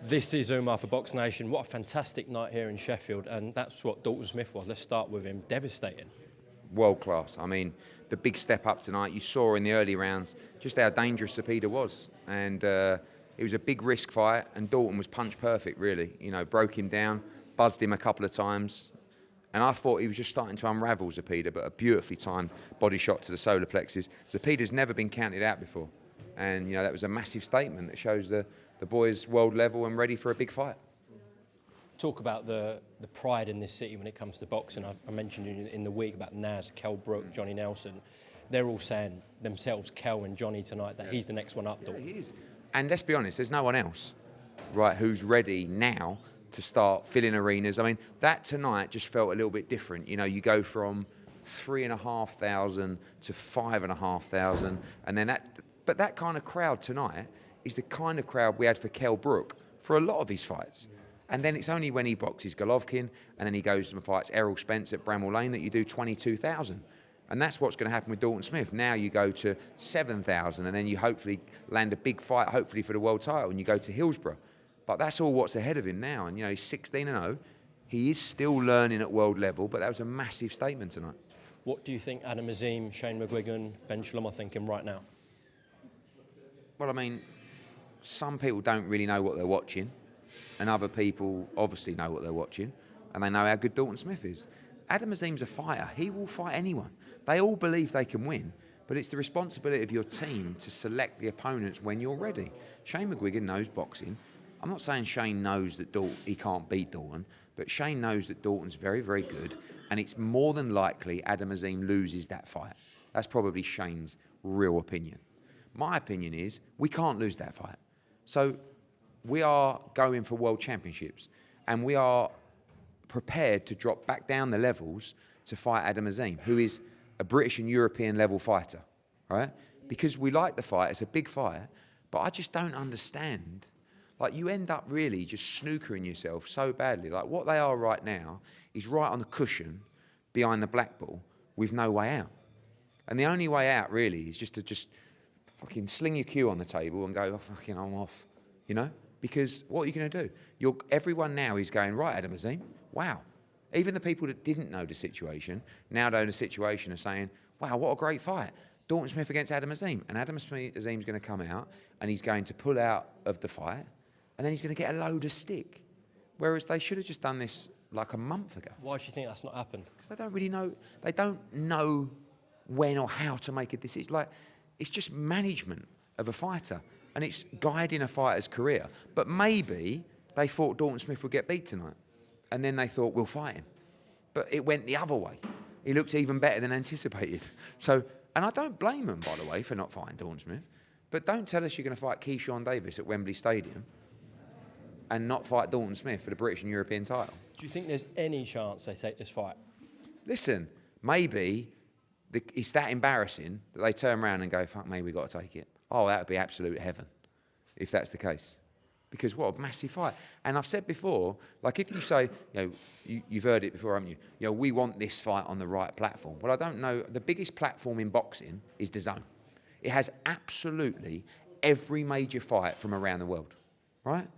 This is Umar for BoxNation. What a fantastic night here in Sheffield, and that's what Dalton Smith was. Let's start with him. Devastating. World class. I mean, the big step up tonight, you saw in the early rounds just how dangerous Zepeda was. And it was a big risk fight, and Dalton was punch perfect, really. You know, broke him down, buzzed him a couple of times. And I thought he was just starting to unravel Zepeda, but a beautifully timed body shot to the solar plexus. Zepeda's never been counted out before. And, you know, that was a massive statement that shows the boys world level and ready for a big fight. Talk about the pride in this city when it comes to boxing. I mentioned in the week about Naz, Kell Brook, Johnny Nelson. They're all saying themselves, Kell and Johnny tonight, that he's the next one up. Yeah, he is. And let's be honest, there's no one else, right, who's ready now to start filling arenas. I mean, that tonight just felt a little bit different. You know, you go from 3,500 to 5,500, and then but that kind of crowd tonight is the kind of crowd we had for Kell Brook for a lot of his fights. And then it's only when he boxes Golovkin and then he goes and fights Errol Spence at Bramall Lane that you do 22,000. And that's what's going to happen with Dalton Smith. Now you go to 7,000 and then you hopefully land a big fight, hopefully for the world title, and you go to Hillsborough. But that's all what's ahead of him now. And, you know, he's 16-0. He is still learning at world level, but that was a massive statement tonight. What do you think Adam Azim, Shane McGuigan, Ben Shalom are thinking right now? Well, I mean, some people don't really know what they're watching, and other people obviously know what they're watching, and they know how good Dalton Smith is. Adam Azim's a fighter. He will fight anyone. They all believe they can win, but it's the responsibility of your team to select the opponents when you're ready. Shane McGuigan knows boxing. I'm not saying Shane knows that he can't beat Dalton, but Shane knows that Dalton's very, very good, and it's more than likely Adam Azim loses that fight. That's probably Shane's real opinion. My opinion is we can't lose that fight. So we are going for world championships, and we are prepared to drop back down the levels to fight Adam Azim, who is a British and European level fighter, right? Because we like the fight, it's a big fight, but I just don't understand. Like, you end up really just snookering yourself so badly. Like, what they are right now is right on the cushion behind the black ball with no way out. And the only way out really is just to fucking sling your cue on the table and go, oh, fucking, I'm off, you know? Because what are you going to do? Everyone now is going, right, Adam Azim, wow. Even the people that didn't know the situation, now know the situation, are saying, wow, what a great fight. Dalton Smith against Adam Azim. And Adam Azim's going to come out and he's going to pull out of the fight and then he's going to get a load of stick. Whereas they should have just done this like a month ago. Why do you think that's not happened? Because they don't really know, they don't know when or how to make a decision. Like, it's just management of a fighter, and it's guiding a fighter's career. But maybe they thought Dalton Smith would get beat tonight, and then they thought, we'll fight him. But it went the other way. He looked even better than anticipated. So, and I don't blame them, by the way, for not fighting Dalton Smith. But don't tell us you're going to fight Keyshawn Davis at Wembley Stadium and not fight Dalton Smith for the British and European title. Do you think there's any chance they take this fight? Listen, maybe it's that embarrassing that they turn around and go, fuck me, we've got to take it. Oh, that would be absolute heaven if that's the case. Because what a massive fight. And I've said before, like, if you say, you know, you've heard it before, haven't you? You know, we want this fight on the right platform. Well, I don't know. The biggest platform in boxing is DAZN. It has absolutely every major fight from around the world, right?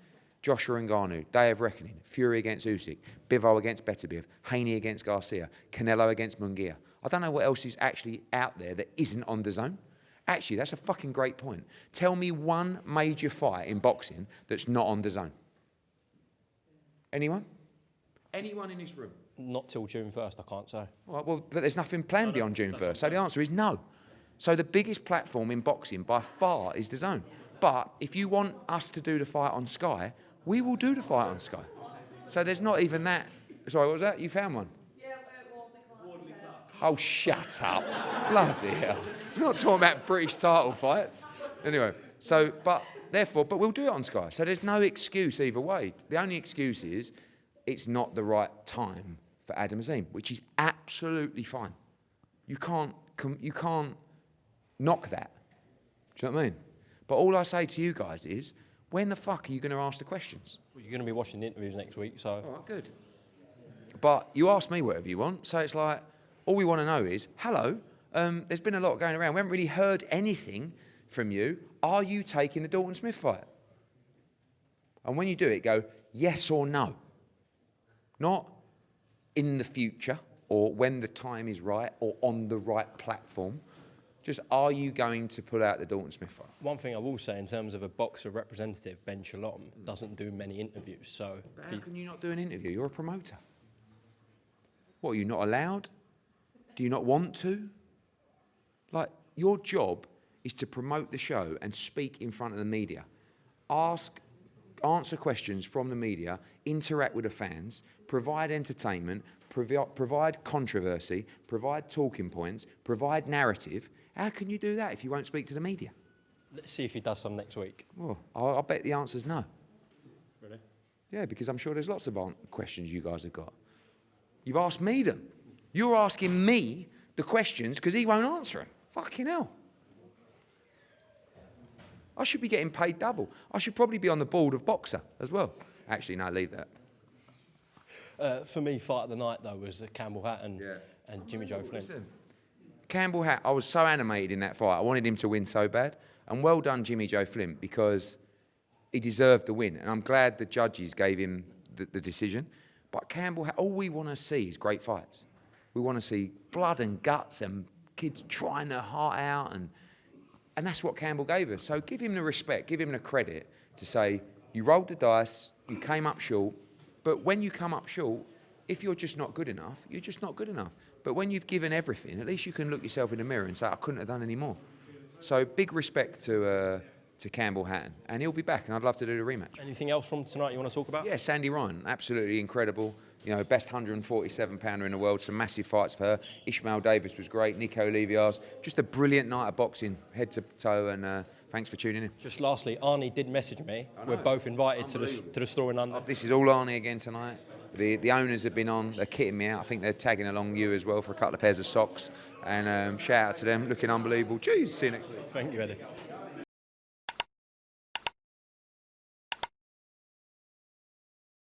Joshua Ngannou, Day of Reckoning, Fury against Usyk, Bivol against Beterbiev, Haney against Garcia, Canelo against Munguia. I don't know what else is actually out there that isn't on DAZN. Actually, that's a fucking great point. Tell me one major fight in boxing that's not on DAZN. Anyone? Anyone in this room? Not till June 1st, I can't say. All right, well, but there's nothing planned beyond June 1st. So the answer is no. So the biggest platform in boxing by far is DAZN. But if you want us to do the fight on Sky, we will do the fight on Sky. So there's not even that. Sorry, what was that? You found one? Yeah, Wardley. Oh, shut up. Bloody hell. We're not talking about British title fights. Anyway, so, but we'll do it on Sky. So there's no excuse either way. The only excuse is it's not the right time for Adam Azim, which is absolutely fine. You can't knock that. Do you know what I mean? But all I say to you guys is, when the fuck are you going to ask the questions? Well, you're going to be watching the interviews next week, so... All right, good. But you ask me whatever you want, so it's like, all we want to know is, hello, there's been a lot going around. We haven't really heard anything from you. Are you taking the Dalton Smith fight? And when you do it, go yes or no. Not in the future or when the time is right or on the right platform. Just, are you going to pull out the Dalton Smith fight? One thing I will say in terms of a boxer representative, Ben Shalom doesn't do many interviews. So How can you not do an interview? You're a promoter. What, are you not allowed? Do you not want to? Like, your job is to promote the show and speak in front of the media. Answer questions from the media, interact with the fans, provide entertainment, provide controversy, provide talking points, provide narrative. How can you do that if you won't speak to the media? let's see if he does some next week. Well, I'll bet the answer's no. Really? Yeah, because I'm sure there's lots of questions you guys have got. You've asked me them. You're asking me the questions because he won't answer them. Fucking hell. I should be getting paid double. I should probably be on the board of Boxer as well. Actually, no, leave that. For me, fight of the night, though, was Campbell Hatton and Jimmy Joe Flynn. Listen, Campbell Hatton, I was so animated in that fight. I wanted him to win so bad. And well done, Jimmy Joe Flynn, because he deserved the win. And I'm glad the judges gave him the decision. But Campbell Hatton, all we want to see is great fights. We want to see blood and guts and kids trying their heart out. And that's what Campbell gave us. So give him the respect, give him the credit to say, you rolled the dice, you came up short. But when you come up short, if you're just not good enough, you're just not good enough. But when you've given everything, at least you can look yourself in the mirror and say, I couldn't have done any more. So big respect to Campbell Hatton. And he'll be back, and I'd love to do the rematch. Anything else from tonight you want to talk about? Yeah, Sandy Ryan, absolutely incredible. You know, best 147-pounder in the world, some massive fights for her. Ishmael Davis was great, Nico Livias. Just a brilliant night of boxing, head to toe, and thanks for tuning in. Just lastly, Arnie did message me. We're both invited to the store in London. This is all Arnie again tonight. The owners have been on, they're kitting me out. I think they're tagging along you as well for a couple of pairs of socks. And shout out to them, looking unbelievable. Jeez, see you next week. Thank you, Eddie.